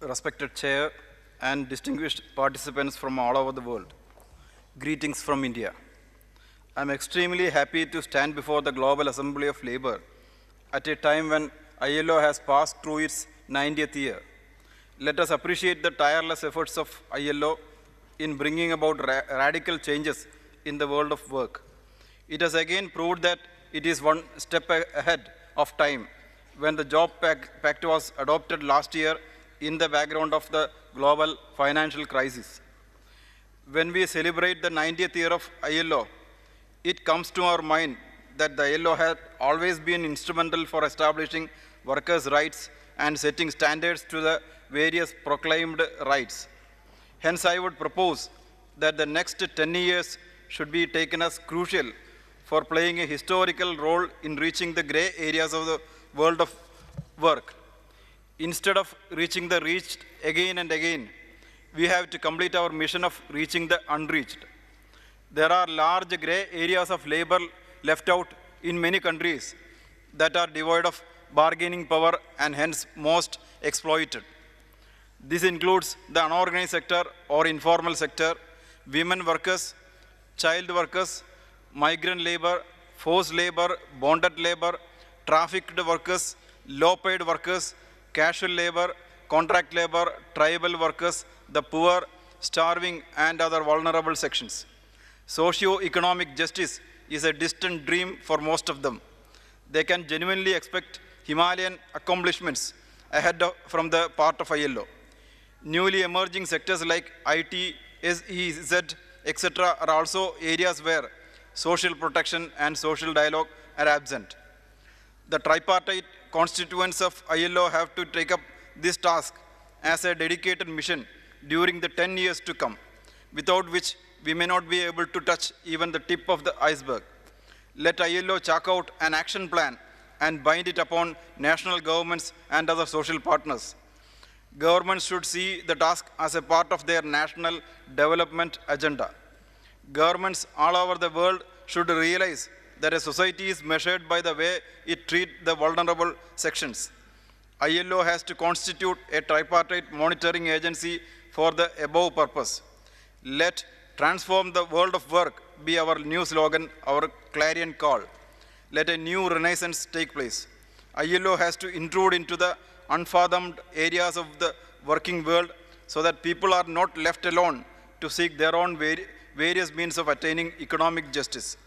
Respected Chair and distinguished participants from all over the world, greetings from India. I am extremely happy to stand before the Global Assembly of Labour at a time when ILO has passed through its 90th year. Let us appreciate the tireless efforts of ILO in bringing about radical changes in the world of work. It has again proved that it is one step ahead of time when the Job Pact was adopted last year in the background of the global financial crisis. When we celebrate the 90th year of ILO, it comes to our mind that the ILO had always been instrumental for establishing workers' rights and setting standards to the various proclaimed rights. Hence, I would propose that the next 10 years should be taken as crucial for playing a historical role in reaching the grey areas of the world of work. Instead of reaching the reached again and again, we have to complete our mission of reaching the unreached. There are large grey areas of labor left out in many countries that are devoid of bargaining power and hence most exploited. This includes the unorganized sector or informal sector, women workers, child workers, migrant labor, forced labor, bonded labor, trafficked workers, low-paid workers, casual labor, contract labor, tribal workers, the poor, starving, and other vulnerable sections. Socio-economic justice is a distant dream for most of them. They can genuinely expect Himalayan accomplishments from the part of ILO. Newly emerging sectors like IT, SEZ, etc. are also areas where social protection and social dialogue are absent. The tripartite constituents of ILO have to take up this task as a dedicated mission during the 10 years to come, without which we may not be able to touch even the tip of the iceberg. Let ILO chalk out an action plan and bind it upon national governments and other social partners. Governments should see the task as a part of their national development agenda. Governments all over the world should realize that a society is measured by the way it treats the vulnerable sections. ILO has to constitute a tripartite monitoring agency for the above purpose. Let transform the world of work be our new slogan, our clarion call. Let a new renaissance take place. ILO has to intrude into the unfathomed areas of the working world so that people are not left alone to seek their own various means of attaining economic justice.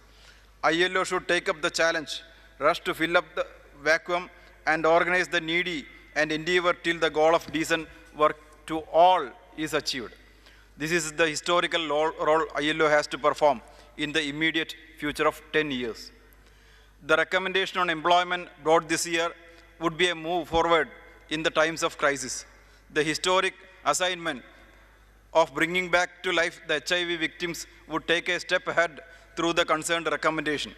ILO should take up the challenge, rush to fill up the vacuum and organize the needy and endeavor till the goal of decent work to all is achieved. This is the historical role ILO has to perform in the immediate future of 10 years. The recommendation on employment brought this year would be a move forward in the times of crisis. The historic assignment of bringing back to life the HIV victims would take a step ahead through the concerned recommendation.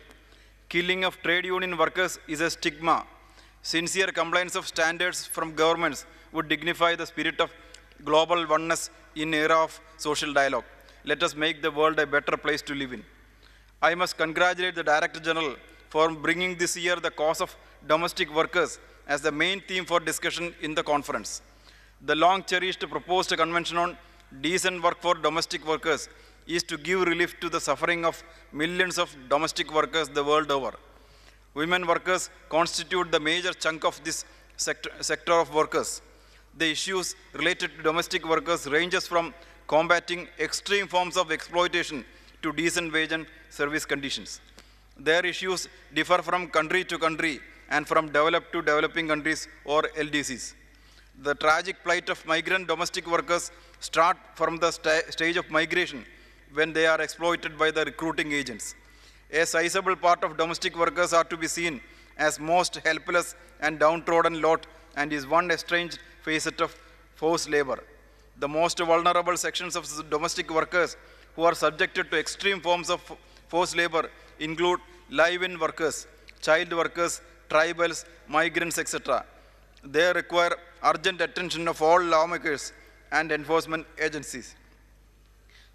Killing of trade union workers is a stigma. Sincere compliance of standards from governments would dignify the spirit of global oneness in era of social dialogue. Let us make the world a better place to live in. I must congratulate the Director General for bringing this year the cause of domestic workers as the main theme for discussion in the conference. The long-cherished proposed convention on decent work for domestic workers is to give relief to the suffering of millions of domestic workers the world over. Women workers constitute the major chunk of this sector of workers. The issues related to domestic workers ranges from combating extreme forms of exploitation to decent wage and service conditions. Their issues differ from country to country and from developed to developing countries or LDCs. The tragic plight of migrant domestic workers start from the stage of migration when they are exploited by the recruiting agents. A sizable part of domestic workers are to be seen as most helpless and downtrodden lot and is one estranged facet of forced labor. The most vulnerable sections of domestic workers who are subjected to extreme forms of forced labor include live-in workers, child workers, tribals, migrants, etc. They require urgent attention of all lawmakers and enforcement agencies.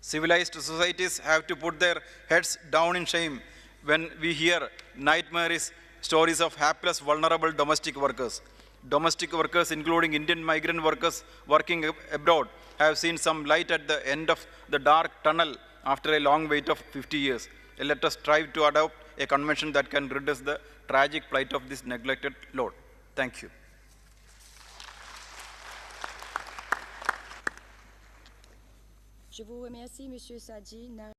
Civilized societies have to put their heads down in shame when we hear nightmarish stories of hapless, vulnerable domestic workers. domestic workers, including Indian migrant workers working abroad, have seen some light at the end of the dark tunnel after a long wait of 50 years. Let us strive to adopt a convention that can redress the tragic plight of this neglected load. Thank you. Je vous remercie, Monsieur Sadji.